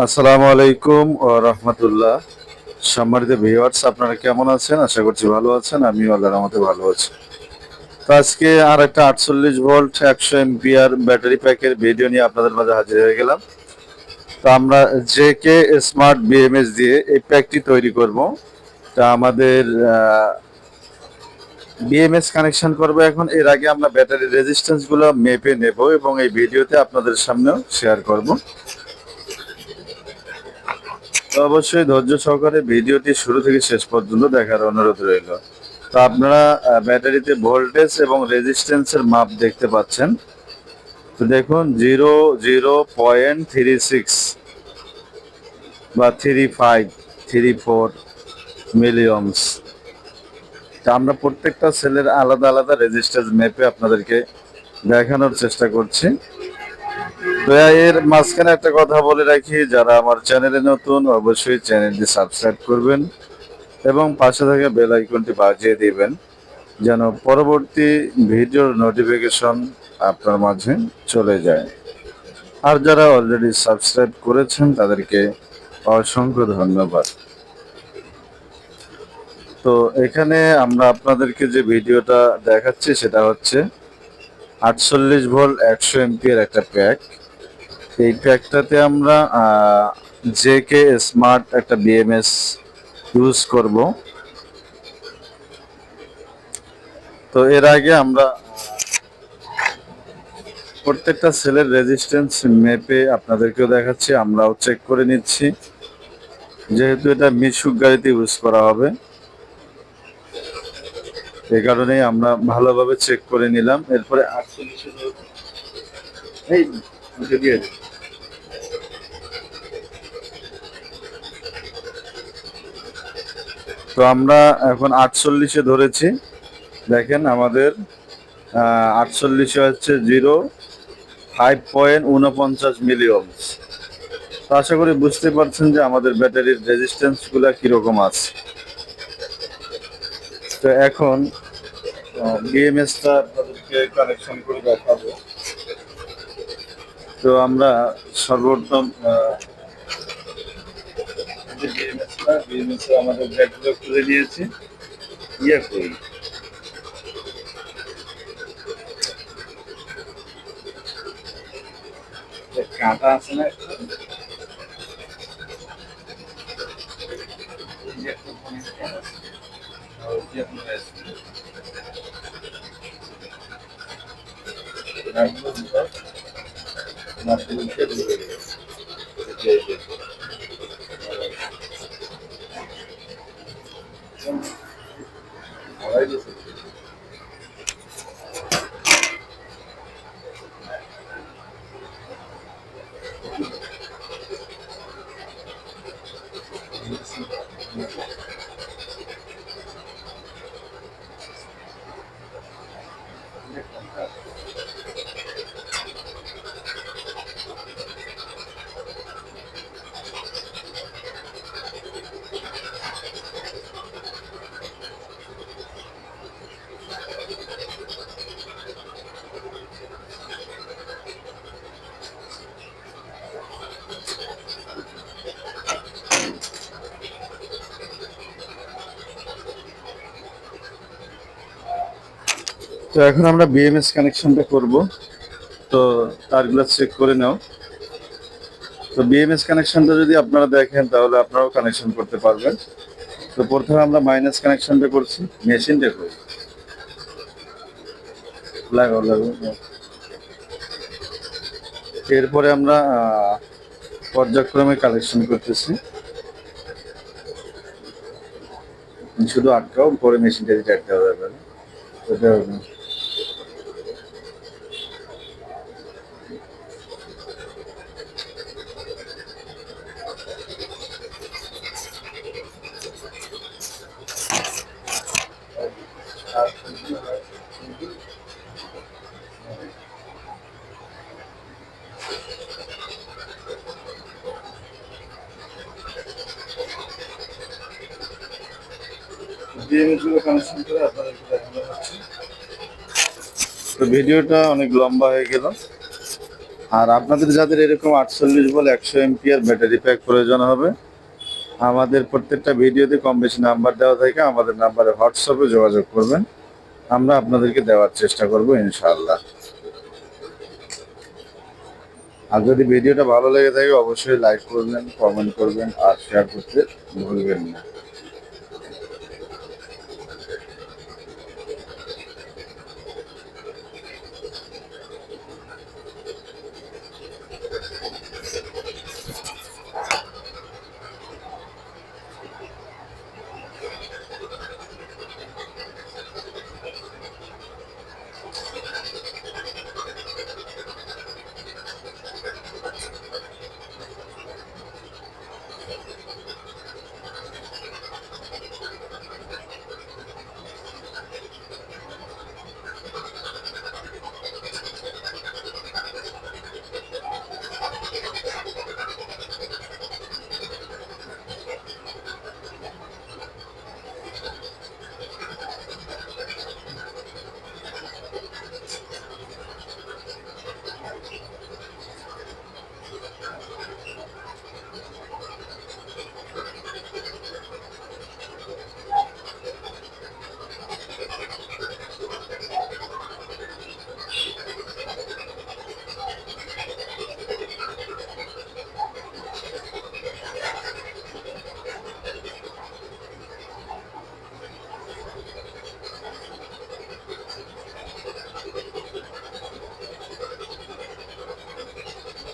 আসসালামু আলাইকুম ও রহমতুল্লাহ। সম্মানিত ভিউয়ার্স, আপনারা কেমন আছেন? আশা করছি ভালো আছেন। আমিও আল্লাহর রহমতে ভালো আছি। তো আজকে আর একটা 48 ভোল্ট 100 এম্পিয়ার ব্যাটারি প্যাকের ভিডিও নিয়ে আপনাদের মাঝে হাজির হয়ে গেলাম। তো আমরা জেকে স্মার্ট বিএমএস দিয়ে এই প্যাকটি তৈরি করব। তা আমাদের বিএমএস কানেকশন করব এখন। এর আগে আমরা ব্যাটারি রেজিস্ট্যান্স গুলো মেপে নেব এবং এই ভিডিওতে আপনাদের সামনেও শেয়ার করব। তো অবশ্যই ধৈর্য সহকারে ভিডিওটি শুরু থেকে শেষ পর্যন্ত দেখার অনুরোধ রইল। তো আপনারা ব্যাটারিতে ভোল্টেজ এবং রেজিস্ট্যান্সের মাপ দেখতে পাচ্ছেন। তো দেখুন 0.36 বা 3534 মিলিওমস। তা আমরা প্রত্যেকটা সেলের আলাদা আলাদা রেজিস্ট্যান্স মেপে আপনাদেরকে দেখানোর চেষ্টা করছি। তো এর মাঝখানে একটা কথা বলে রাখি, যারা আমার চ্যানেলে নতুন অবশ্যই চ্যানেলটি সাবস্ক্রাইব করবেন এবং পাশে থাকা বেল আইকনটি বাজিয়ে দিবেন যেন পরবর্তী ভিডিওর নোটিফিকেশন আপনার মাঝে চলে যায়। আর যারা অলরেডি সাবস্ক্রাইব করেছেন তাদেরকে অসংখ্য ধন্যবাদ। তো এখানে আমরা আপনাদেরকে যে ভিডিওটা দেখাচ্ছি সেটা হচ্ছে 48 ভোল্ট 100 এমপিয়ার একটা প্যাক। এই প্যাকটাতে আমরা জেকে স্মার্ট একটা বিএমএস ইউজ করব। তো এর আগে আমরা প্রত্যেকটা সেলের রেজিস্ট্যান্স মেপে আপনাদেরকেও দেখাচ্ছি, আমরাও চেক করে নিচ্ছি, যেহেতু এটা মিশুক গাড়িতে ইউজ করা হবে। এই কারণেই আমরা ভালোভাবে চেক করে নিলাম। এরপরে তো আমরা এখন 48-এ ধরেছি। দেখেন আমাদের 48 হচ্ছে 5.49 মিলিওহমস। তো আশা করি বুঝতে পারছেন যে আমাদের ব্যাটারির রেজিস্ট্যান্স গুলা কিরকম আছে। তো এখন বিএমএসটা আপনাদেরকে কানেকশন করে দেখাবো। তো আমরা সর্বপ্রথম বিএমএসটা আমাদের ব্যাগগুলো খুলে নিয়েছি। করি কাঁটা আছে না, তো এখন আমরা বিএমএস কানেকশনটা করব। তো তারগুলো চেক করে নাও। তো বিএমএস কানেকশনটা যদি আপনারা দেখেন তাহলে আপনারাও কানেকশন করতে পারবেন। তো প্রথমে আমরা মাইনাস কানেকশনটা করছি, মেশিনটা করি লাগাও লাগাও। এরপরে আমরা পর্যায়ক্রমে কালেকশন করতেছি। শুধু আটকাও, পরে মেশিনটা দিতে আটকা হবে। ওটা হবে। তো ভিডিওটা অনেক লম্বা হয়ে গেল। আর আপনাদের যাদের এরকম 48 ভোল্ট 100 এমপিয়ার ব্যাটারি প্যাক প্রয়োজন হবে, আমাদের প্রত্যেকটা ভিডিওতে কম বেশি নাম্বার দেওয়া থাকে, আমাদের নাম্বারে হোয়াটসঅ্যাপে যোগাযোগ করবেন, আমরা আপনাদেরকে দেওয়ার চেষ্টা করব ইনশাআল্লাহ। আর যদি ভিডিওটা ভালো লেগে থাকে অবশ্যই লাইক করবেন, কমেন্ট করবেন আর শেয়ার করতে ভুলবেন না।